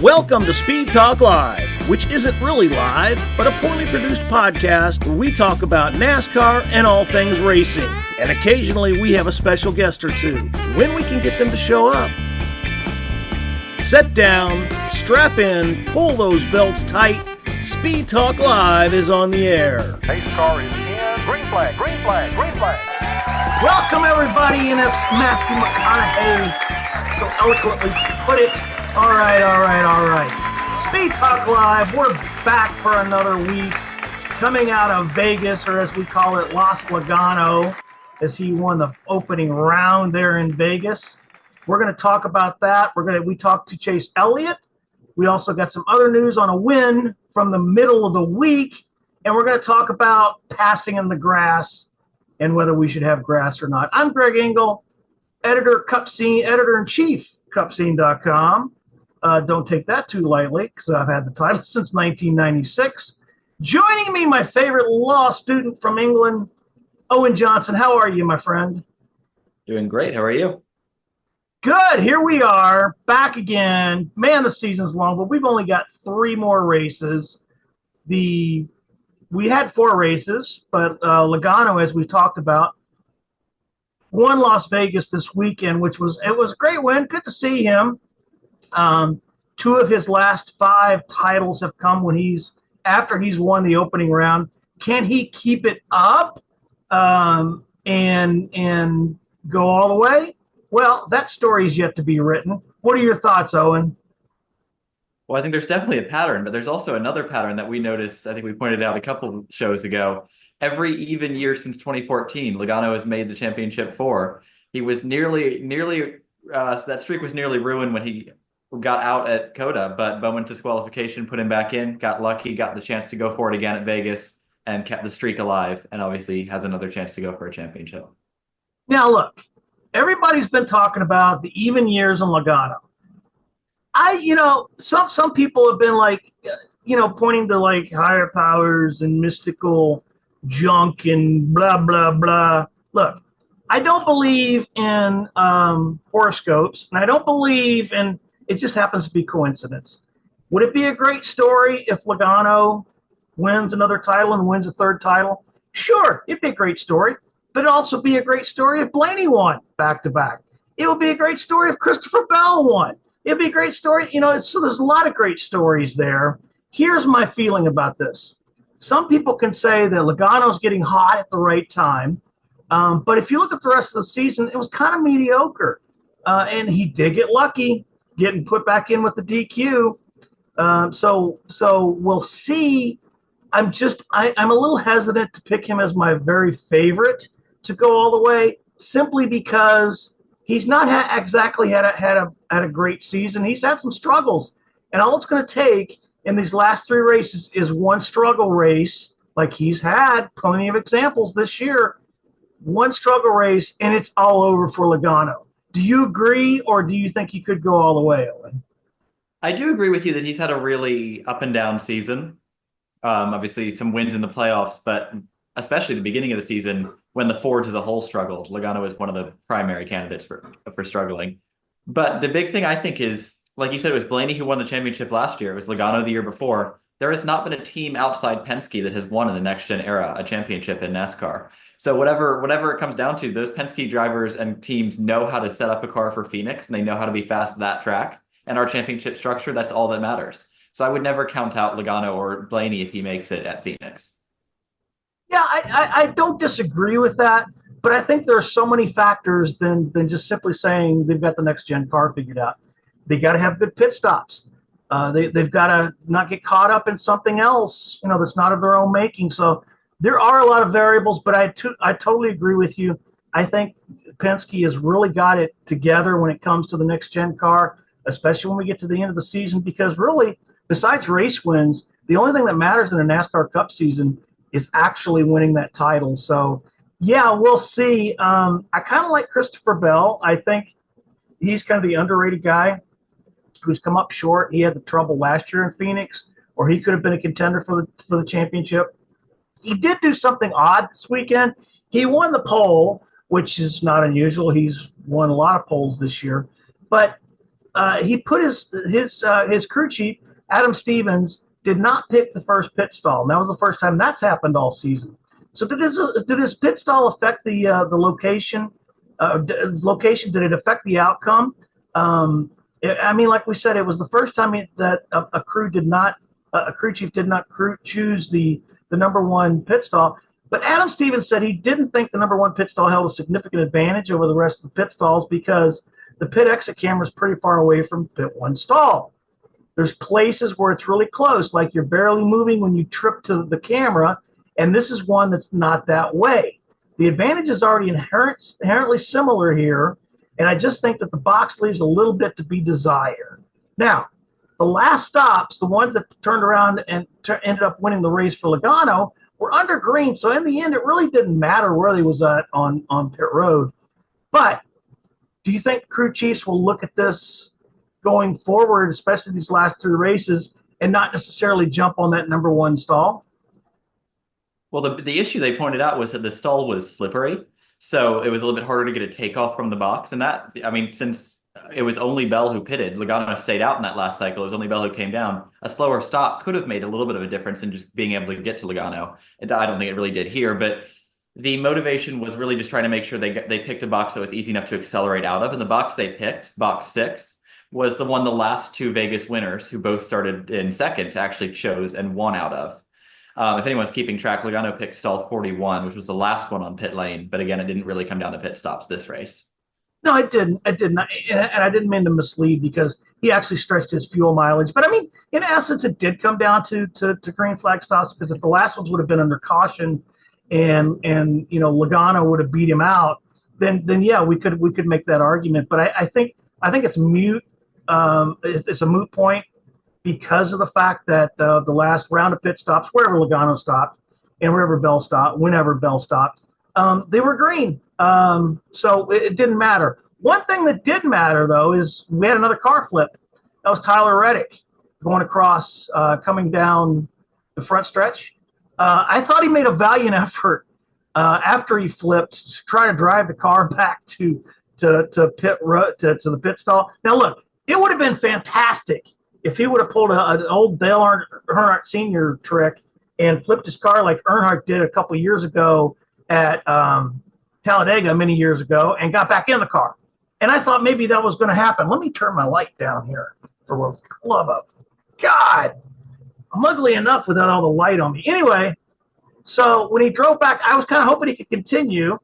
Welcome to Speed Talk Live, which isn't really live, but a poorly produced podcast where we talk about NASCAR and all things racing. And occasionally we have a special guest or two, when we can get them to show up. Sit down, strap in, pull those belts tight. Speed Talk Live is on the air. Pace car is in. Green flag, green flag, green flag. Welcome everybody, and as Matthew McConaughey so eloquently put it, all right. Speed Talk Live, we're back for another week, coming out of Vegas, or as we call it, Las Logano, as he won the opening round there in Vegas. We're going to talk about that. We talked to Chase Elliott. We also got some other news on a win from the middle of the week, and we're going to talk about passing in the grass and whether we should have grass or not. I'm Greg Engel, editor-in-chief, cupscene.com. Don't take that too lightly, because I've had the title since 1996. Joining me, my favorite law student from England, Owen Johnson. How are you, my friend? Doing great. How are you? Good. Here we are, back again. Man, the season's long, but we've only got 3 more races. We had 4 races, but Logano, as we talked about, won Las Vegas this weekend, it was a great win. Good to see him. 2 of his last 5 titles have come after he's won the opening round. Can he keep it up and go all the way? Well, that story is yet to be written. What are your thoughts, Owen? Well, I think there's definitely a pattern, but there's also another pattern that we noticed. I think we pointed out a couple shows ago. Every even year since 2014, Logano has made the championship 4. He was nearly that streak was nearly ruined when he got out at Coda, but Bowman disqualification put him back in, got lucky, got the chance to go for it again at Vegas, and kept the streak alive, and obviously has another chance to go for a championship. Now, look, everybody's been talking about the even years in Logano. Some people have been pointing to higher powers and mystical junk and blah, blah, blah. Look, I don't believe in horoscopes, and I don't believe in it just happens to be coincidence. Would it be a great story if Logano wins another title and wins a 3rd title? Sure, it'd be a great story, but it'd also be a great story if Blaney won back-to-back. It would be a great story if Christopher Bell won. It'd be a great story. So there's a lot of great stories there. Here's my feeling about this. Some people can say that Logano's getting hot at the right time, but if you look at the rest of the season, it was kind of mediocre. And he did get lucky getting put back in with the DQ. So we'll see. I'm a little hesitant to pick him as my very favorite to go all the way, simply because he's not exactly had a great season. He's had some struggles, and all it's going to take in these last 3 races is one struggle race, like he's had plenty of examples this year. One struggle race, and it's all over for Logano. Do you agree, or do you think he could go all the way, Owen? I do agree with you that he's had a really up and down season. Obviously, some wins in the playoffs, but especially the beginning of the season when the Fords as a whole struggled. Logano was one of the primary candidates for struggling. But the big thing I think is, like you said, it was Blaney who won the championship last year. It was Logano the year before. There has not been a team outside Penske that has won in the next-gen era a championship in NASCAR. So whatever it comes down to, those Penske drivers and teams know how to set up a car for Phoenix, and they know how to be fast at that track. And our championship structure, that's all that matters. So I would never count out Logano or Blaney if he makes it at Phoenix. Yeah, I don't disagree with that, but I think there are so many factors than just simply saying they've got the next-gen car figured out. They got to have good pit stops. They've got to not get caught up in something else, that's not of their own making. So there are a lot of variables, but I totally agree with you. I think Penske has really got it together when it comes to the next-gen car, especially when we get to the end of the season, because really, besides race wins, the only thing that matters in a NASCAR Cup season is actually winning that title. So, yeah, we'll see. I kind of like Christopher Bell. I think he's kind of the underrated guy who's come up short. He had the trouble last year in Phoenix, or he could have been a contender for the championship. He did do something odd this weekend. He won the pole, which is not unusual. He's won a lot of poles this year. But he put his crew chief, Adam Stevens, did not pick the first pit stall. And that was the first time that's happened all season. So did his pit stall affect the location? Location, did it affect the outcome? I mean, like we said, it was the first time that a crew chief did not choose the number one pit stall. But Adam Stevens said he didn't think the number one pit stall held a significant advantage over the rest of the pit stalls because the pit exit camera is pretty far away from pit one stall. There's places where it's really close, like you're barely moving when you trip to the camera, and this is one that's not that way. The advantage is already inherently similar here, and I just think that the box leaves a little bit to be desired. Now, the last stops, the ones that turned around and ended up winning the race for Logano, were under green, so in the end, it really didn't matter where he was at on pit road. But do you think crew chiefs will look at this going forward, especially these last three races, and not necessarily jump on that number one stall? Well, the issue they pointed out was that the stall was slippery, so it was a little bit harder to get a takeoff from the box. And that, I mean, since it was only Bell who pitted, Logano stayed out in that last cycle. It was only Bell who came down. A slower stop could have made a little bit of a difference in just being able to get to Logano. And I don't think it really did here, but the motivation was really just trying to make sure they picked a box that was easy enough to accelerate out of. And the box they picked, box 6, was the one the last two Vegas winners, who both started in second, actually chose and won out of. If anyone's keeping track, Logano picked stall 41, which was the last one on pit lane. But again, it didn't really come down to pit stops this race. No, it didn't. It didn't. And I didn't mean to mislead because he actually stretched his fuel mileage. But I mean, in essence, it did come down to green flag stops, because if the last ones would have been under caution and Logano would have beat him out, then yeah, we could make that argument. But I think it's mute. It's a moot point because of the fact that the last round of pit stops, wherever Logano stopped and whenever Bell stopped, they were green. So it didn't matter. One thing that did matter, though, is we had another car flip. That was Tyler Reddick going across, coming down the front stretch. I thought he made a valiant effort after he flipped to try to drive the car back to the pit stall. Now, look, it would have been fantastic if he would have pulled an old Dale Earnhardt Sr. trick and flipped his car like Earnhardt did a couple of years ago at Talladega many years ago and got back in the car. And I thought maybe that was going to happen. Let me turn my light down here for the love of God. I'm ugly enough without all the light on me. Anyway, so when he drove back, I was kind of hoping he could continue.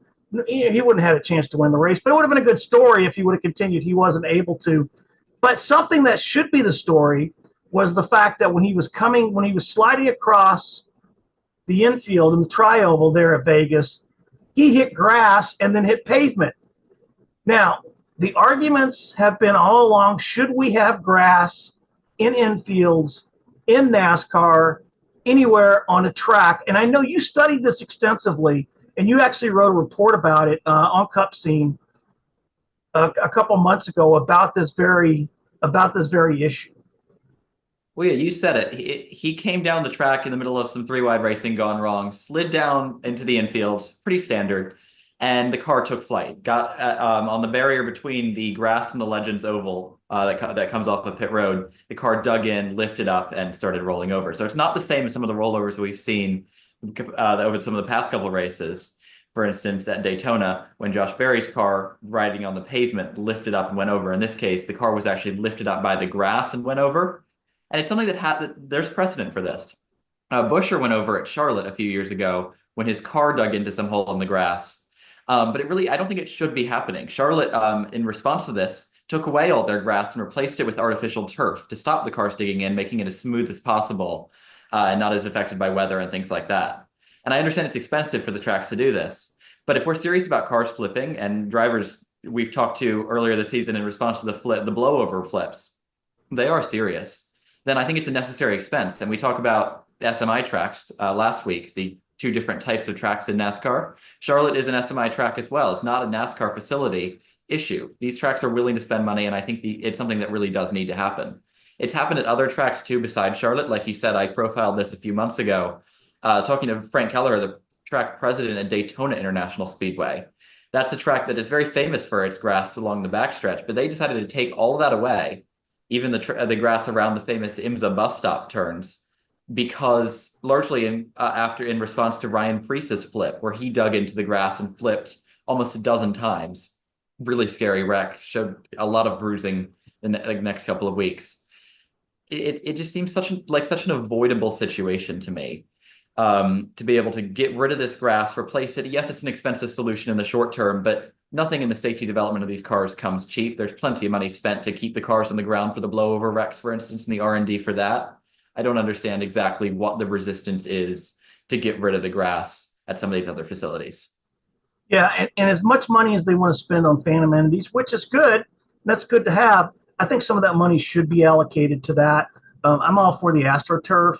He wouldn't have had a chance to win the race, but it would have been a good story if he would have continued. He wasn't able to. But something that should be the story was the fact that when he was sliding across the infield in the tri-oval there at Vegas, he hit grass and then hit pavement. Now, the arguments have been all along, should we have grass in infields, in NASCAR, anywhere on a track? And I know you studied this extensively, and you actually wrote a report about it on Cup Scene a couple months ago about this very issue. Well, yeah, you said it. He came down the track in the middle of some three-wide racing gone wrong, slid down into the infield, pretty standard, and the car took flight. Got on the barrier between the grass and the Legends Oval that comes off of pit road. The car dug in, lifted up, and started rolling over. So it's not the same as some of the rollovers we've seen over some of the past couple of races. For instance, at Daytona, when Josh Berry's car riding on the pavement lifted up and went over. In this case, the car was actually lifted up by the grass and went over. And it's something that there's precedent for this. Buescher went over at Charlotte a few years ago when his car dug into some hole in the grass. But I don't think it should be happening. Charlotte, in response to this, took away all their grass and replaced it with artificial turf to stop the cars digging in, making it as smooth as possible and not as affected by weather and things like that. And I understand it's expensive for the tracks to do this. But if we're serious about cars flipping and drivers we've talked to earlier this season in response to the blowover flips, they are serious, then I think it's a necessary expense. And we talk about SMI tracks last week, the two different types of tracks in NASCAR. Charlotte is an SMI track as well. It's not a NASCAR facility issue. These tracks are willing to spend money, and I think it's something that really does need to happen. It's happened at other tracks too besides Charlotte. Like you said, I profiled this a few months ago, talking to Frank Keller, the track president at Daytona International Speedway. That's a track that is very famous for its grass along the backstretch, but they decided to take all of that away, even the grass around the famous IMSA bus stop turns, because largely in response to Ryan Preece's flip, where he dug into the grass and flipped almost a dozen times. Really scary wreck, showed a lot of bruising in the next couple of weeks. It just seems such an avoidable situation to me. To be able to get rid of this grass, replace it. Yes, it's an expensive solution in the short term, but nothing in the safety development of these cars comes cheap. There's plenty of money spent to keep the cars on the ground for the blowover wrecks, for instance, in the R&D for that. I don't understand exactly what the resistance is to get rid of the grass at some of these other facilities. Yeah, and as much money as they want to spend on fan amenities, which is good, that's good to have. I think some of that money should be allocated to that. I'm all for the AstroTurf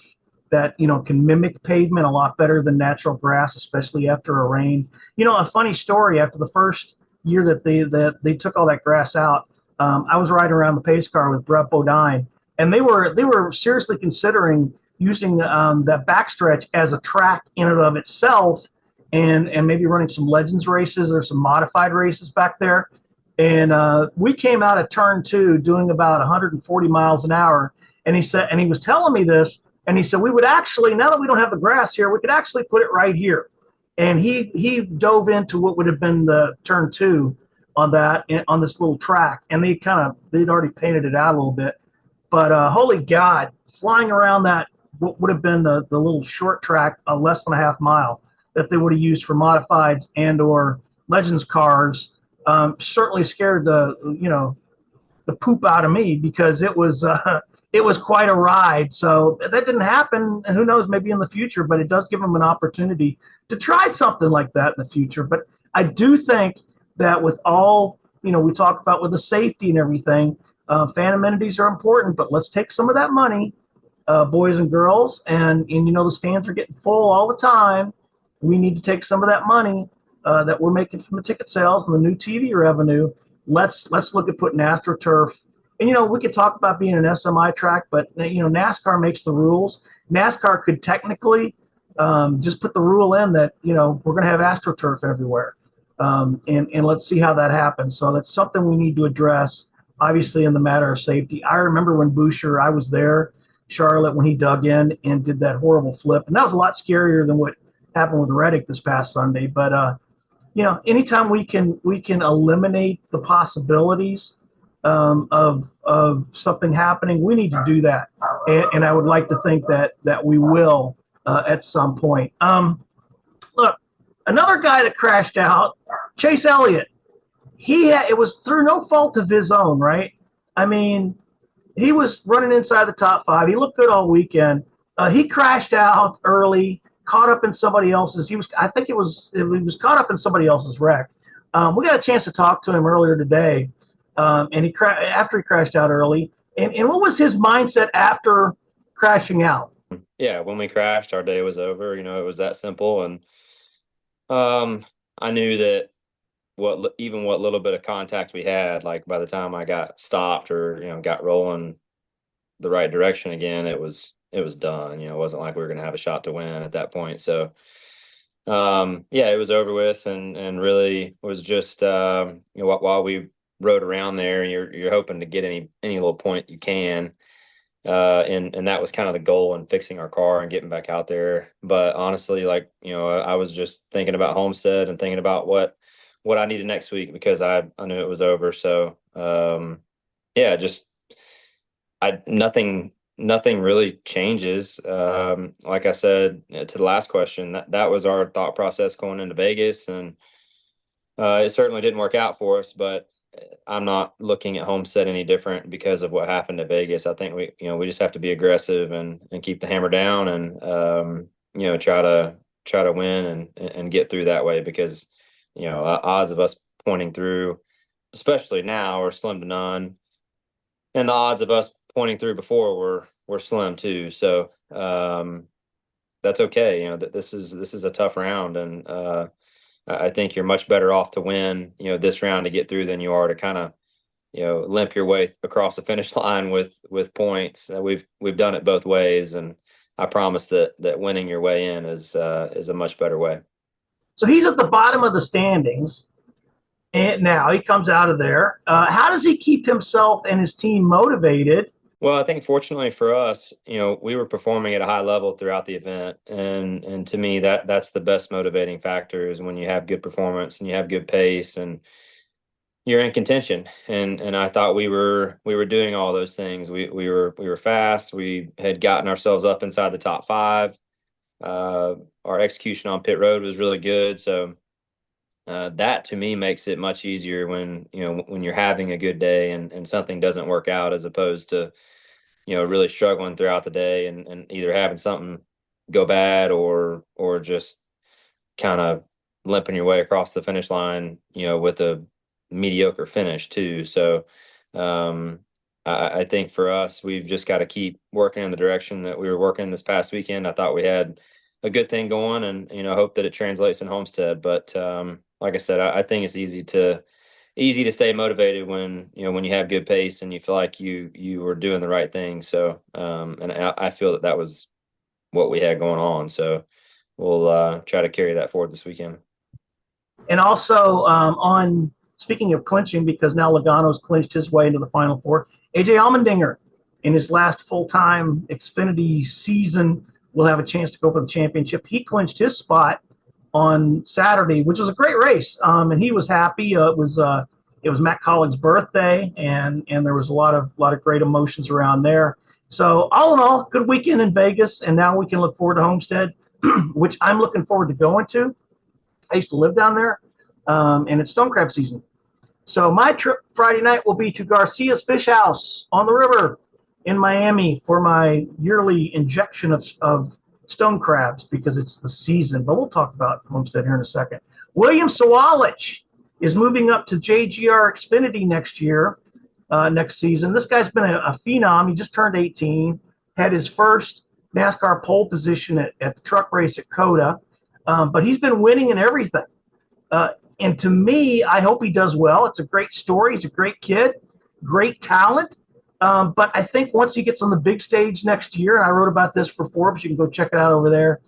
that can mimic pavement a lot better than natural grass, especially after a rain. A funny story: after the first year that they took all that grass out, I was riding around the pace car with Brett Bodine, and they were seriously considering using that backstretch as a track in and of itself, and maybe running some Legends races or some modified races back there. And we came out at turn 2 doing about 140 miles an hour, and he was telling me this. And he said, we would actually, now that we don't have the grass here, we could actually put it right here. And he dove into what would have been the turn 2 on that, on this little track. And they'd already painted it out a little bit. But holy God, flying around that, what would have been the little short track, less than a half mile that they would have used for modifieds and or Legends cars, certainly scared the poop out of me, because it was quite a ride. So that didn't happen, and who knows, maybe in the future, but it does give them an opportunity to try something like that in the future. But I do think that with all, we talk about with the safety and everything, fan amenities are important, but let's take some of that money, boys and girls, and the stands are getting full all the time. We need to take some of that money that we're making from the ticket sales and the new TV revenue. Let's look at putting AstroTurf. And, we could talk about being an SMI track, but, NASCAR makes the rules. NASCAR could technically just put the rule in that, we're going to have AstroTurf everywhere. And let's see how that happens. So that's something we need to address, obviously, in the matter of safety. I remember when Boucher, I was there, Charlotte, when he dug in and did that horrible flip. And that was a lot scarier than what happened with Reddick this past Sunday. But, anytime we can eliminate the possibilities of something happening, we need to do that, and I would like to think that we will at some point. Look, another guy that crashed out, Chase Elliott. It was through no fault of his own, right? I mean, he was running inside the top 5. He looked good all weekend. He crashed out early, caught up in somebody else's. He was caught up in somebody else's wreck. We got a chance to talk to him earlier today. And after he crashed out early, and what was his mindset after crashing out? Yeah, when we crashed, our day was over. It was that simple. And I knew that what little bit of contact we had, like by the time I got stopped or got rolling the right direction again, it was done. It wasn't like we were going to have a shot to win at that point. So yeah, it was over with, and really was just while we rode around there, you're hoping to get any little point you can, and that was kind of the goal in fixing our car and getting back out there. But honestly, I was just thinking about Homestead and thinking about what I needed next week, because I knew it was over. So yeah, just nothing really changes. Like I said to the last question, that was our thought process going into Vegas, and it certainly didn't work out for us, but I'm not looking at Homestead any different because of what happened at Vegas. I think we just have to be aggressive and keep the hammer down, and try to win and get through that way, because odds of us pointing through, especially now, are slim to none, and the odds of us pointing through before were slim too. So that's okay. This is a tough round, and I think you're much better off to win, this round to get through than you are to kind of, limp your way across the finish line with points. We've done it both ways, and I promise that winning your way in is a much better way. So he's at the bottom of the standings. And now he comes out of there. How does he keep himself and his team motivated? Well, I think fortunately for us, we were performing at a high level throughout the event, and to me that's the best motivating factor is when you have good performance and you have good pace and you're in contention. And I thought we were doing all those things. We were fast. We had gotten ourselves up inside the top five. Our execution on pit road was really good. So that to me makes it much easier when you're having a good day and something doesn't work out, as opposed to really struggling throughout the day and either having something go bad or just kind of limping your way across the finish line, with a mediocre finish too. So I think for us, we've just got to keep working in the direction that we were working this past weekend. I thought we had a good thing going, and hope that it translates in Homestead. But like I said, I think it's easy to stay motivated when you have good pace and you feel like you were doing the right thing. So and I feel that was what we had going on. So we'll try to carry that forward this weekend. And also on speaking of clinching, because now Logano's clinched his way into the Final Four, AJ Allmendinger in his last full-time Xfinity season will have a chance to go for the championship. He clinched his spot on Saturday, which was a great race, and he was happy. It was Matt Collick's birthday, and there was a lot of great emotions around there. So all in all, good weekend in Vegas, and now we can look forward to Homestead, which I'm looking forward to going to. I used to live down there, and it's stone crab season. So my trip Friday night will be to Garcia's Fish House on the river in Miami for my yearly injection of stone crabs, because it's the season. But we'll talk about Homestead here in a second. William Sawalich is moving up to JGR Xfinity next season. This guy's been a phenom. He just turned 18, had his first NASCAR pole position at the truck race at COTA, but he's been winning in everything. And to me, I hope he does well. It's a great story. He's a great kid, great talent. But I think once he gets on the big stage next year, and I wrote about this for Forbes, you can go check it out over there,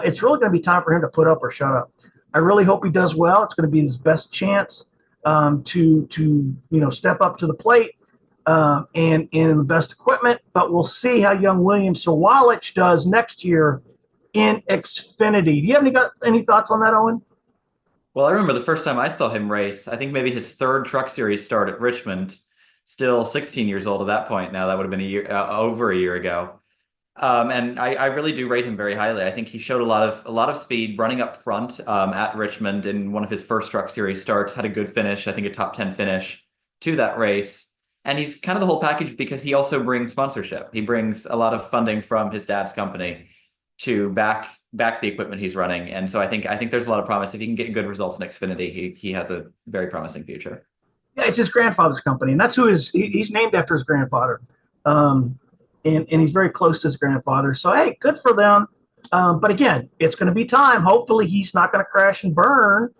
it's really going to be time for him to put up or shut up. I really hope he does well. It's going to be his best chance to step up to the plate and in the best equipment. But we'll see how young William Sawalich does next year in Xfinity. Do you have any thoughts on that, Owen? Well, I remember the first time I saw him race, I think maybe his third Truck Series start at Richmond, still 16 years old at that point. Now that would have been over a year ago. And I really do rate him very highly. I think he showed a lot of speed running up front at Richmond in one of his first Truck Series starts, had a good finish, I think a top 10 finish to that race. And he's kind of the whole package because he also brings sponsorship. He brings a lot of funding from his dad's company to back the equipment he's running. And so I think there's a lot of promise. If he can get good results in Xfinity, he has a very promising future. Yeah, it's his grandfather's company, and that's who he's named after his grandfather. And he's very close to his grandfather. So, hey, good for them. But again, it's going to be time. Hopefully he's not going to crash and burn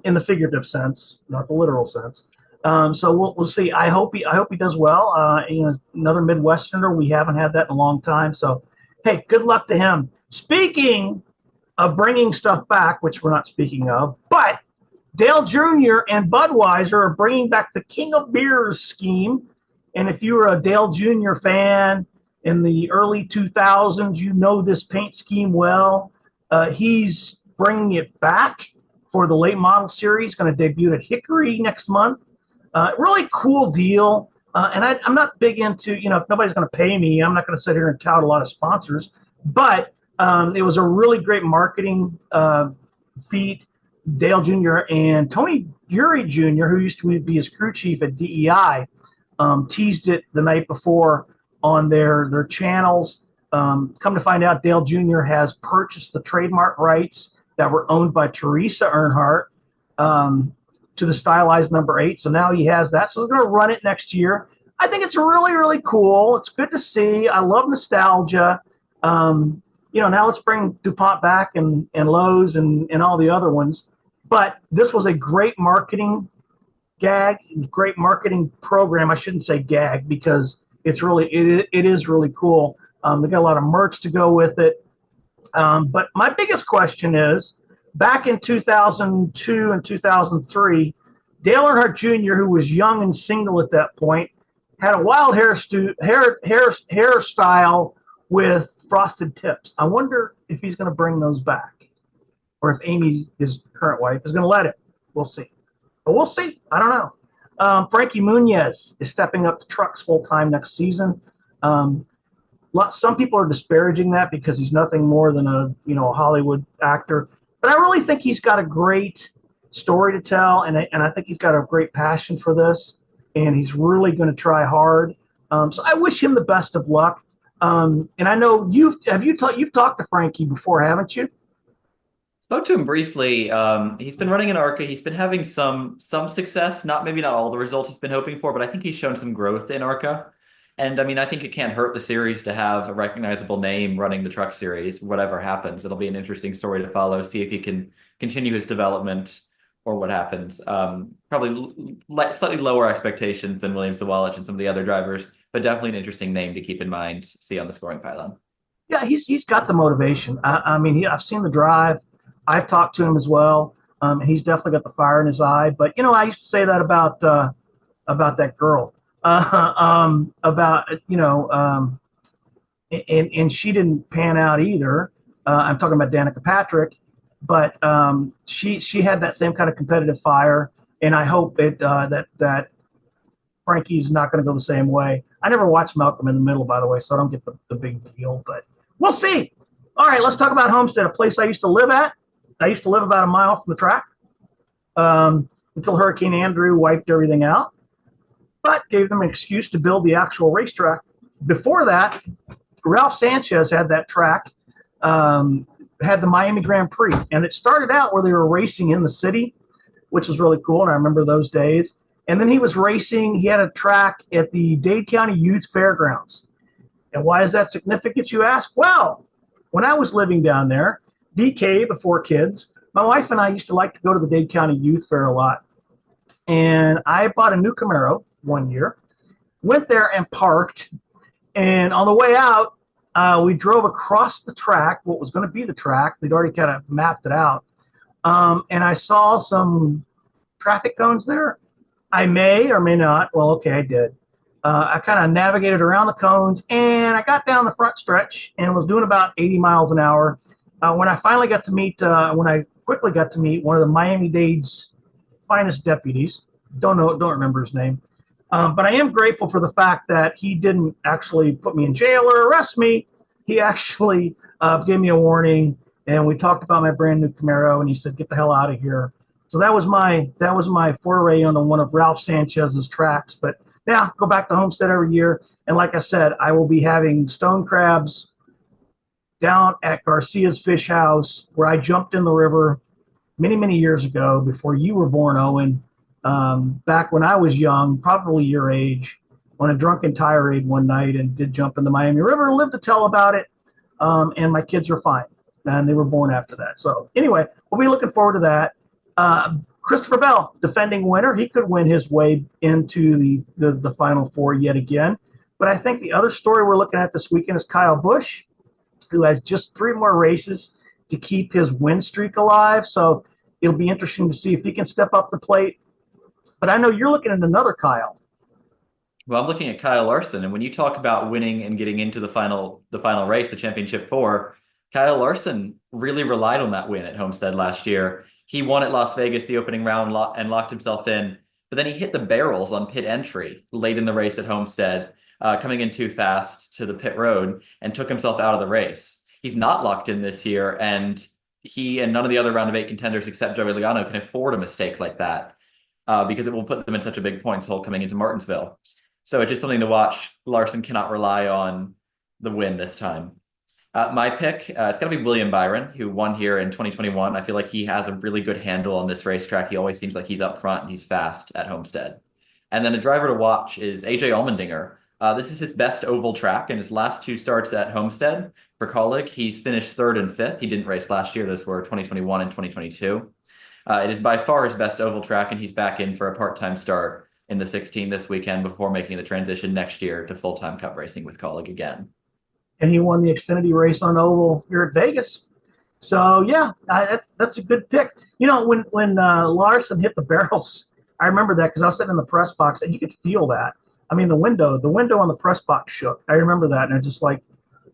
in the figurative sense, not the literal sense. So we'll see. I hope he does well. Another Midwesterner. We haven't had that in a long time. So, hey, good luck to him. Speaking of bringing stuff back, which we're not speaking of, but Dale Jr. and Budweiser are bringing back the King of Beers scheme. And if you were a Dale Jr. fan in the early 2000s, you know this paint scheme well. He's bringing it back for the late model series, going to debut at Hickory next month. Really cool deal. And I'm not big into, if nobody's going to pay me, I'm not going to sit here and tout a lot of sponsors. But it was a really great marketing feat. Dale Jr. and Tony Eury Jr., who used to be his crew chief at DEI, teased it the night before on their channels. Come to find out, Dale Jr. has purchased the trademark rights that were owned by Teresa Earnhardt to the stylized number 8. So now he has that. So they're going to run it next year. I think it's really, really cool. It's good to see. I love nostalgia. Now let's bring DuPont back and Lowe's and all the other ones. But this was a great marketing gag, great marketing program. I shouldn't say gag because it is really cool. They got a lot of merch to go with it. But my biggest question is, back in 2002 and 2003, Dale Earnhardt Jr., who was young and single at that point, had a wild hairstyle with frosted tips. I wonder if he's going to bring those back, or if Amy, his current wife, is going to let him. We'll see. But we'll see. I don't know. Frankie Muniz is stepping up to trucks full time next season. Some people are disparaging that because he's nothing more than a Hollywood actor. But I really think he's got a great story to tell, and I think he's got a great passion for this, and he's really going to try hard. So I wish him the best of luck. And I know you've talked to Frankie before, haven't you? Spoke to him briefly. He's been running in ARCA. He's been having some success, maybe not all the results he's been hoping for, but I think he's shown some growth in ARCA. And I mean, I think it can't hurt the series to have a recognizable name running the truck series. Whatever happens, it'll be an interesting story to follow, see if he can continue his development or what happens. Probably slightly lower expectations than Williams Sawalich and some of the other drivers, but definitely an interesting name to keep in mind, see on the scoring pylon. Yeah, he's got the motivation. I mean, I've seen the drive. I've talked to him as well. He's definitely got the fire in his eye. But I used to say that about that girl. And she didn't pan out either. I'm talking about Danica Patrick, but she had that same kind of competitive fire, and I hope that Frankie's not going to go the same way. I never watched Malcolm in the Middle, by the way, so I don't get the big deal, but we'll see. All right, let's talk about Homestead, a place I used to live at. I used to live about a mile from the track until Hurricane Andrew wiped everything out, but gave them an excuse to build the actual racetrack. Before that, Ralph Sanchez had that track, had the Miami Grand Prix, and it started out where they were racing in the city, which was really cool, and I remember those days. And then he had a track at the Dade County Youth Fairgrounds. And why is that significant, you ask? Well, when I was living down there, DK, before kids, my wife and I used to like to go to the Dade County Youth Fair a lot. And I bought a new Camaro one year, went there and parked. And on the way out, we drove across the track, what was going to be the track. They'd already kind of mapped it out. And I saw some traffic cones there. I may or may not. Well, okay, I did. I kind of navigated around the cones, and I got down the front stretch and was doing about 80 miles an hour. When I quickly got to meet one of the Miami-Dade's finest deputies. Don't remember his name. But I am grateful for the fact that he didn't actually put me in jail or arrest me. He actually gave me a warning, and we talked about my brand new Camaro, and he said, "Get the hell out of here." So that was my foray on one of Ralph Sanchez's tracks. But yeah, go back to Homestead every year. And like I said, I will be having stone crabs down at Garcia's Fish House, where I jumped in the river many, many years ago, before you were born, Owen. Back when I was young, probably your age, on a drunken tirade one night, and did jump in the Miami River, lived to tell about it. And my kids are fine, and they were born after that. So anyway, we'll be looking forward to that. Christopher Bell, defending winner, he could win his way into the Final Four yet again. But I think the other story we're looking at this weekend is Kyle Busch, who has just 3 more races to keep his win streak alive. So it'll be interesting to see if he can step up the plate. But I know you're looking at another Kyle. Well, I'm looking at Kyle Larson, and when you talk about winning and getting into the final race, the Championship 4, Kyle Larson really relied on that win at Homestead last year. He won at Las Vegas the opening round and locked himself in, but then he hit the barrels on pit entry late in the race at Homestead, coming in too fast to the pit road, and took himself out of the race. He's not locked in this year, and he and none of the other round of 8 contenders except Joey Logano can afford a mistake like that, because it will put them in such a big points hole coming into Martinsville. So it's just something to watch. Larson cannot rely on the win this time. My pick, it's going to be William Byron, who won here in 2021. I feel like he has a really good handle on this racetrack. He always seems like he's up front and he's fast at Homestead. And then a driver to watch is AJ Allmendinger. This is his best oval track, and his last 2 starts at Homestead for Colleague, he's finished 3rd and 5th. He didn't race last year. Those were 2021 and 2022. It is by far his best oval track, and he's back in for a part-time start in the 16 this weekend before making the transition next year to full-time Cup racing with Colleague again. And he won the Xfinity race on oval here at Vegas. So yeah, that's a good pick. When Larson hit the barrels I remember that because I was sitting in the press box and you could feel that. I mean, the window on the press box shook. I remember that, and I just like,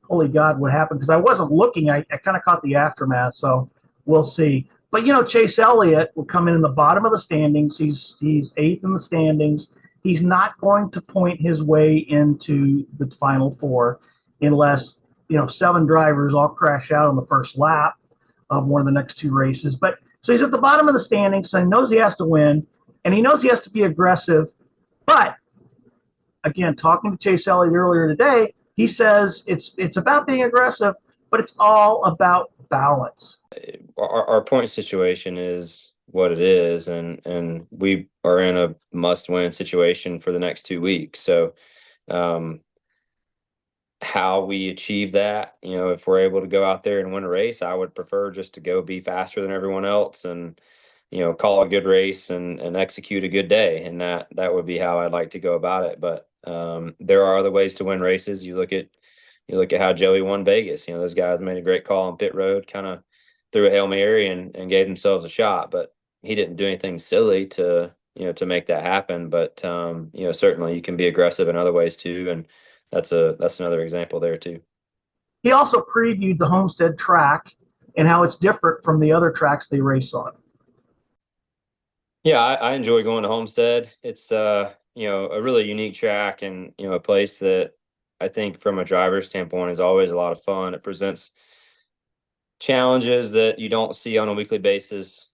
holy God, what happened? Because I wasn't looking. I kind of caught the aftermath, so we'll see. But Chase Elliott will come in the bottom of the standings. He's eighth in the standings. He's not going to point his way into the Final Four unless 7 drivers all crash out on the first lap of one of the next 2 races. But so he's at the bottom of the standings, so he knows he has to win, and he knows he has to be aggressive. But again, talking to Chase Elliott earlier today, he says it's about being aggressive, but it's all about balance. Our point situation is what it is, and we are in a must-win situation for the next 2 weeks. So, how we achieve that, if we're able to go out there and win a race, I would prefer just to go be faster than everyone else and call a good race and execute a good day, and that would be how I'd like to go about it. But there are other ways to win races. You look at how Joey won Vegas. Those guys made a great call on pit road, kind of threw a Hail Mary and gave themselves a shot, but he didn't do anything silly to make that happen. But certainly you can be aggressive in other ways too, and that's another example there too. He also previewed the Homestead track and how it's different from the other tracks they race on. Yeah, I enjoy going to Homestead. It's a really unique track, and a place that I think from a driver's standpoint is always a lot of fun. It presents challenges that you don't see on a weekly basis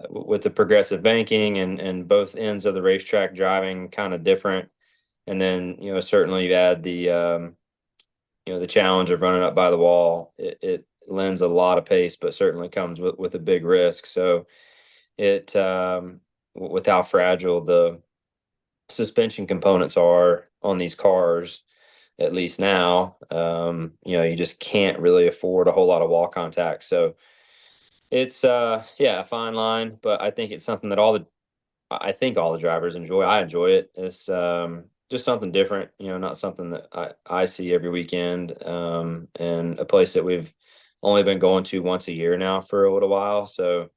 with the progressive banking and both ends of the racetrack driving kind of different. And then, certainly you add the challenge of running up by the wall. It lends a lot of pace, but certainly comes with a big risk. So it, with how fragile the suspension components are on these cars, at least now, you just can't really afford a whole lot of wall contact. So it's, a fine line, but I think it's something that all the drivers enjoy. I enjoy it. It's, just something different, not something that I see every weekend, and a place that we've only been going to once a year now for a little while. So,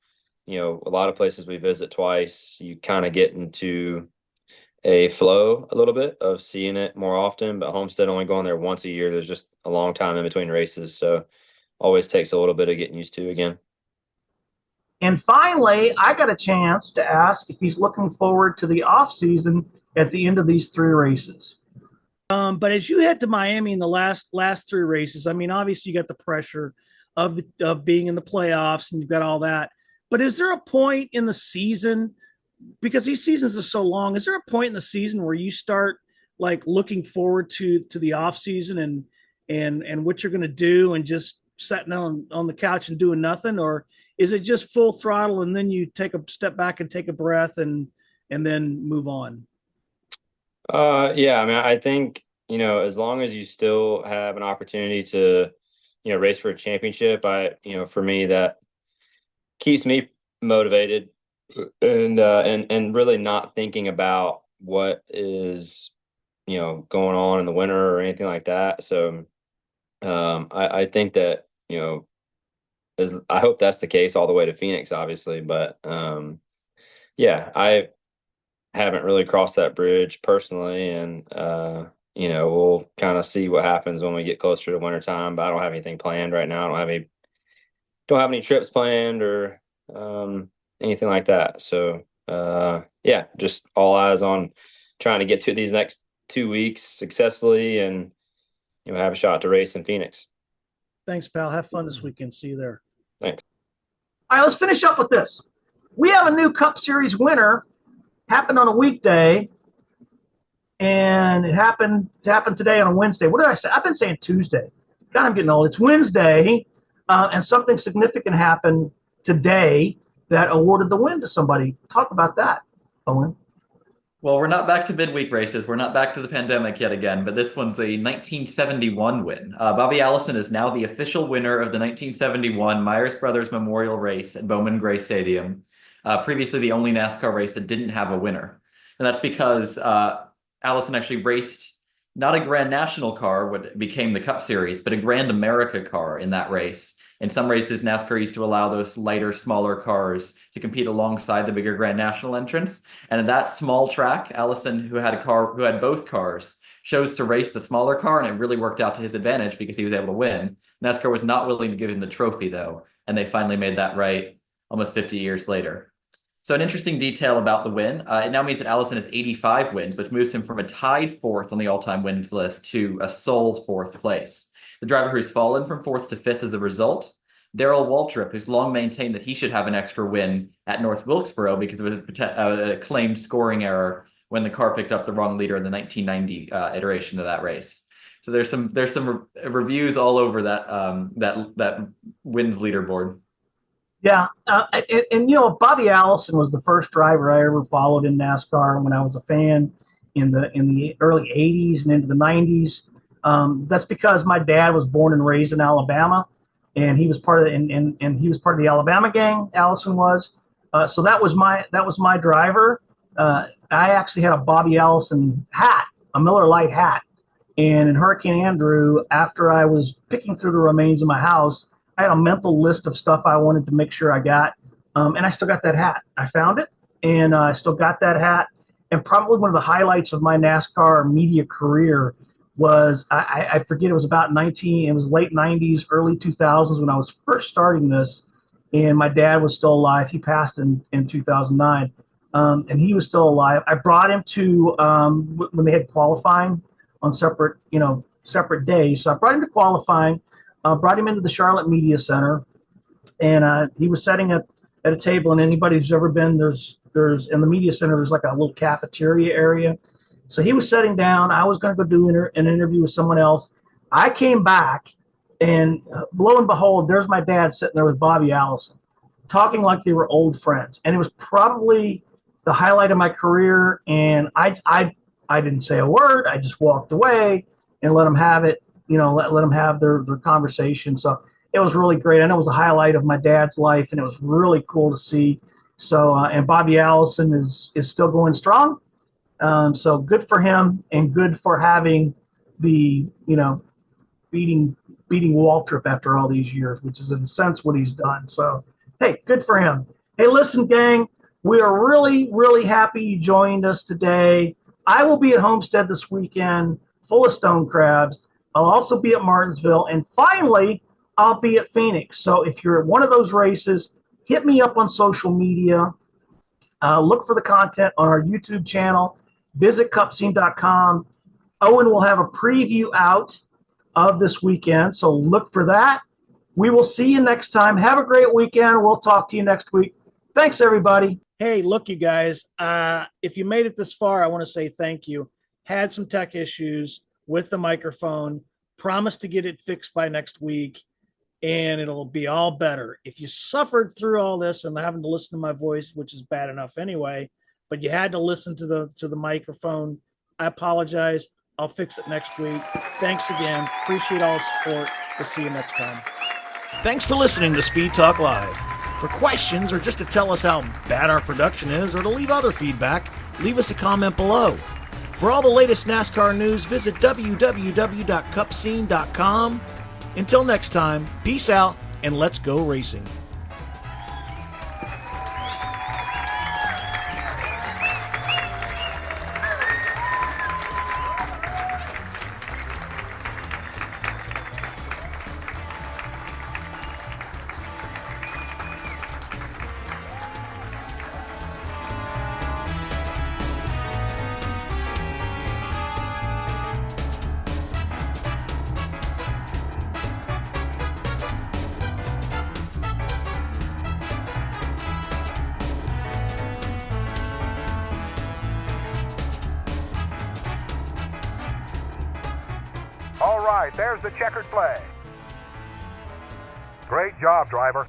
a lot of places we visit twice, you kind of get into a flow a little bit of seeing it more often, but Homestead only going there once a year. There's just a long time in between races. So always takes a little bit of getting used to again. And finally, I got a chance to ask if he's looking forward to the off season at the end of these 3 races. But as you head to Miami in the last 3 races, I mean, obviously you got the pressure of being in the playoffs and you've got all that. But is there a point in the season, because these seasons are so long, is there a point in the season where you start like looking forward to the off season and what you're going to do and just sitting on the couch and doing nothing? Or is it just full throttle and then you take a step back and take a breath and then move on? Yeah, I mean, I think, as long as you still have an opportunity to, race for a championship, for me, that keeps me motivated and really not thinking about what is, going on in the winter or anything like that. So, I think that, I hope that's the case all the way to Phoenix, obviously, but, I haven't really crossed that bridge personally, and we'll kind of see what happens when we get closer to wintertime. But I don't have anything planned right now. I don't have any trips planned or anything like that. So just all eyes on trying to get through these next 2 weeks successfully, and have a shot to race in Phoenix. Thanks, pal. Have fun this weekend. See you there. Thanks. All right, let's finish up with this. We have a new Cup Series winner. Happened on a weekday, and it happened today on a Wednesday. What did I say? I've been saying Tuesday. God, I'm getting old. It's Wednesday, and something significant happened today that awarded the win to somebody. Talk about that, Owen. Well, we're not back to midweek races. We're not back to the pandemic yet again, but this one's a 1971 win. Bobby Allison is now the official winner of the 1971 Myers Brothers Memorial Race at Bowman Gray Stadium. Previously the only NASCAR race that didn't have a winner. And that's because Allison actually raced not a Grand National car, what became the Cup Series, but a Grand America car in that race. In some races, NASCAR used to allow those lighter, smaller cars to compete alongside the bigger Grand National entrants. And at that small track, Allison, who had both cars, chose to race the smaller car, and it really worked out to his advantage because he was able to win. NASCAR was not willing to give him the trophy, though, and they finally made that right almost 50 years later. So an interesting detail about the win, it now means that Allison has 85 wins, which moves him from a tied fourth on the all-time wins list to a sole fourth place. The driver who's fallen from fourth to fifth as a result, Darrell Waltrip, who's long maintained that he should have an extra win at North Wilkesboro because of a claimed scoring error when the car picked up the wrong leader in the 1990 iteration of that race. So there's some reviews all over that wins leaderboard. Yeah, and Bobby Allison was the first driver I ever followed in NASCAR when I was a fan in the early '80s and into the '90s. That's because my dad was born and raised in Alabama, and he was part of he was part of the Alabama gang. Allison was, so that was my driver. I actually had a Bobby Allison hat, a Miller Lite hat, and in Hurricane Andrew, after I was picking through the remains of my house, I had a mental list of stuff I wanted to make sure I got, and I still got that hat. I found it, and I still got that hat. And probably one of the highlights of my NASCAR media career was, I forget, it was late 90s, early 2000s when I was first starting this, and my dad was still alive. He passed in 2009, and he was still alive. I brought him to, when they had qualifying on separate days. So I brought him to qualifying. Brought him into the Charlotte Media Center, and he was sitting at a table. And anybody who's ever been, there's in the media center, there's like a little cafeteria area. So he was sitting down. I was going to go do an interview with someone else. I came back, and lo and behold, there's my dad sitting there with Bobby Allison, talking like they were old friends. And it was probably the highlight of my career. And I didn't say a word. I just walked away and let them have it. Let them have their conversation. So it was really great. I know it was a highlight of my dad's life, and it was really cool to see. So, and Bobby Allison is still going strong. So good for him, and good for having the, beating Waltrip after all these years, which is in a sense what he's done. So, hey, good for him. Hey, listen, gang, we are really, really happy you joined us today. I will be at Homestead this weekend, full of stone crabs. I'll also be at Martinsville, and finally, I'll be at Phoenix. So if you're at one of those races, hit me up on social media. Look for the content on our YouTube channel. Visit cupscene.com. Owen will have a preview out of this weekend, so look for that. We will see you next time. Have a great weekend. We'll talk to you next week. Thanks, everybody. Hey, look, you guys, if you made it this far, I want to say thank you. Had some tech issues with the microphone, promised to get it fixed by next week, and it'll be all better. If you suffered through all this and having to listen to my voice, which is bad enough anyway, but you had to listen to the microphone, I apologize. I'll fix it next week. Thanks again. Appreciate all the support. We'll see you next time. Thanks for listening to Speed Talk Live. For questions or just to tell us how bad our production is or to leave other feedback, leave us a comment below. For all the latest NASCAR news, visit www.cupscene.com. Until next time, peace out and let's go racing. All right, there's the checkered flag. Great job, driver.